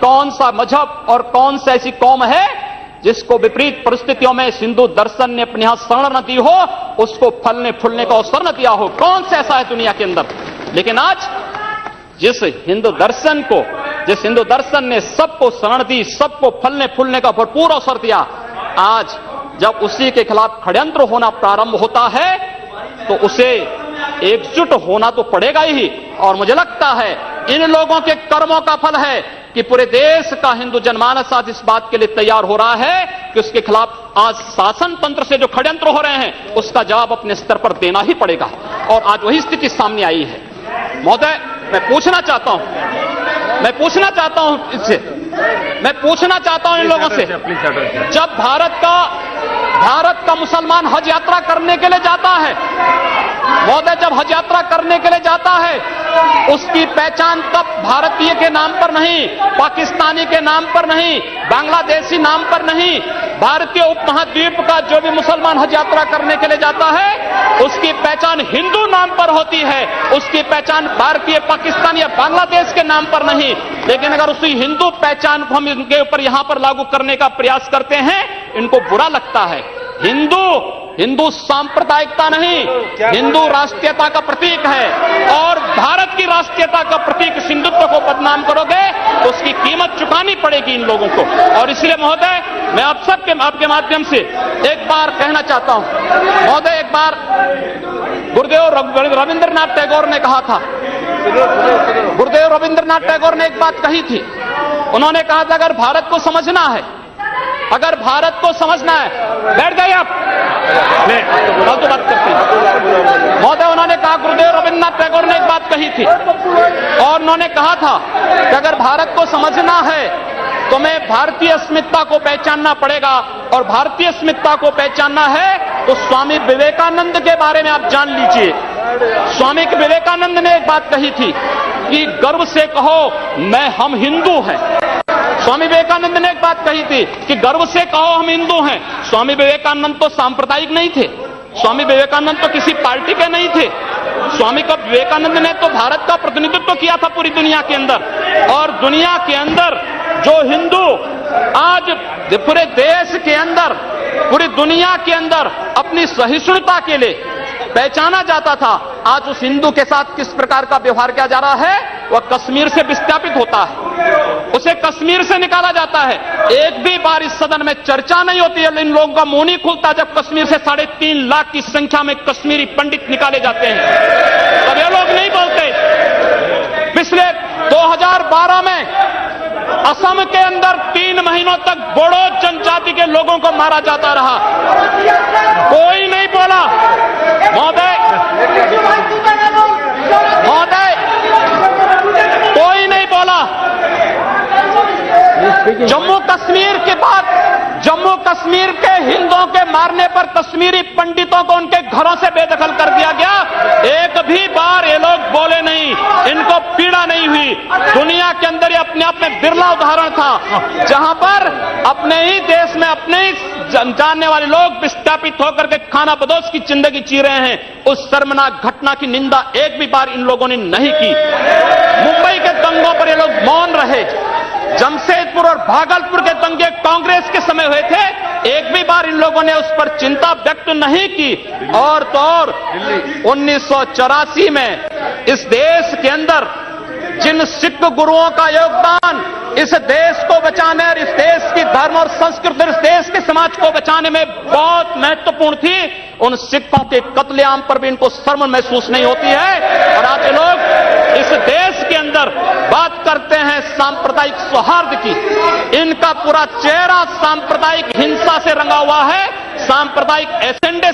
कौन सा मजहब और कौन सा ऐसी कौम है जिसको विपरीत परिस्थितियों में हिंदू दर्शन ने अपने यहां शरण न दी हो, उसको फलने फूलने का अवसर न दिया हो। कौन सा ऐसा है दुनिया के अंदर? लेकिन आज जिस हिंदू दर्शन ने सबको शरण दी, सबको फलने फूलने का भरपूर अवसर दिया, आज जब उसी के खिलाफ षड्यंत्र होना प्रारंभ होता है तो उसे एकजुट होना तो पड़ेगा ही। और मुझे लगता है इन लोगों के कर्मों का फल है कि पूरे देश का हिंदू जनमानस आज इस बात के लिए तैयार हो रहा है कि उसके खिलाफ आज शासन तंत्र से जो षड्यंत्र हो रहे हैं उसका जवाब अपने स्तर पर देना ही पड़ेगा। और आज वही स्थिति सामने आई है। महोदय, मैं पूछना चाहता हूं इन लोगों से, जब भारत का मुसलमान हज यात्रा करने के लिए जाता है, महोदय, जब हज यात्रा करने के लिए जाता है, उसकी पहचान तब भारतीय के नाम पर नहीं, पाकिस्तानी के नाम पर नहीं, बांग्लादेशी नाम पर नहीं, भारतीय उपमहाद्वीप का जो भी मुसलमान हज यात्रा करने के लिए जाता है उसकी पहचान हिंदू नाम पर होती है, उसकी पहचान भारतीय, पाकिस्तान या बांग्लादेश के नाम पर नहीं। लेकिन अगर उसी हिंदू पहचान को हम इनके ऊपर यहां पर लागू करने का प्रयास करते हैं, इनको बुरा लगता है। हिंदू सांप्रदायिकता नहीं, हिंदू राष्ट्रीयता का प्रतीक है। और भारत की राष्ट्रीयता का प्रतीक हिंदुत्व को बदनाम करोगे तो उसकी कीमत चुकानी पड़ेगी इन लोगों को। और इसलिए महोदय, मैं आप सबके आपके माध्यम से एक बार कहना चाहता हूं, महोदय, एक बार गुरुदेव रविंद्रनाथ टैगोर ने कहा था, गुरुदेव रविंद्रनाथ टैगोर ने एक बात कही थी। उन्होंने कहा था अगर भारत को समझना है, बैठ जाइए आप, फालतू बात करते हैं। महोदय, उन्होंने कहा, गुरुदेव रविंद्रनाथ टैगोर ने एक बात कही थी और उन्होंने कहा था कि अगर भारत को समझना है तो मैं भारतीय अस्मिता को पहचानना पड़ेगा। और भारतीय अस्मिता को पहचानना है तो स्वामी विवेकानंद के बारे में आप जान लीजिए। स्वामी विवेकानंद ने एक बात कही थी कि गर्व से कहो हम हिंदू हैं। स्वामी विवेकानंद ने एक बात कही थी कि गर्व से कहो हम हिंदू हैं। स्वामी विवेकानंद तो सांप्रदायिक नहीं थे, स्वामी विवेकानंद तो किसी पार्टी के नहीं थे। स्वामी विवेकानंद ने तो भारत का प्रतिनिधित्व किया था पूरी दुनिया के अंदर। और दुनिया के अंदर जो हिंदू आज पूरे देश के अंदर, पूरी दुनिया के अंदर अपनी सहिष्णुता के लिए पहचाना जाता था, आज उस हिंदू के साथ किस प्रकार का व्यवहार किया जा रहा है, वह कश्मीर से विस्थापित होता है, उसे कश्मीर से निकाला जाता है। एक भी बार इस सदन में चर्चा नहीं होती है, इन लोगों का मुंह नहीं खुलता जब कश्मीर से 3.5 लाख की संख्या में कश्मीरी पंडित निकाले जाते हैं, तब ये लोग नहीं बोलते। पिछले 2012 में असम के अंदर 3 महीनों तक बोडो जनजाति के लोगों को मारा जाता रहा, कोई नहीं बोला। महोदय, कोई नहीं बोला। जम्मू कश्मीर के बाद जम्मू कश्मीर के हिंदुओं के मारने पर कश्मीरी पंडितों को उनके घरों से बेदखल कर दिया गया, एक भी बार ये लोग बोले नहीं, इनको पीड़ा नहीं हुई। दुनिया के अंदर ये अपने आप में बिरला उदाहरण था जहां पर अपने ही देश में अपने ही जानने वाले लोग विस्थापित होकर के खाना बदोश की जिंदगी जी रहे हैं। उस शर्मनाक घटना की निंदा एक भी बार इन लोगों ने नहीं की। मुंबई के दंगों पर ये लोग मौन रहे। जमशेदपुर और भागलपुर के दंगे कांग्रेस के समय हुए थे, एक भी बार इन लोगों ने उस पर चिंता व्यक्त नहीं की। और तो और 1984 में इस देश के अंदर जिन सिख गुरुओं का योगदान इस देश को बचाने और इस देश की धर्म और संस्कृति और इस देश के समाज को बचाने में बहुत महत्वपूर्ण थी, उन सिखों के कत्लेआम पर भी इनको शर्म महसूस नहीं होती है। और आज लोग इस देश के अंदर बात करते हैं सांप्रदायिक सौहार्द की, इनका पूरा चेहरा सांप्रदायिक हिंसा से रंगा हुआ है, सांप्रदायिक एजेंडे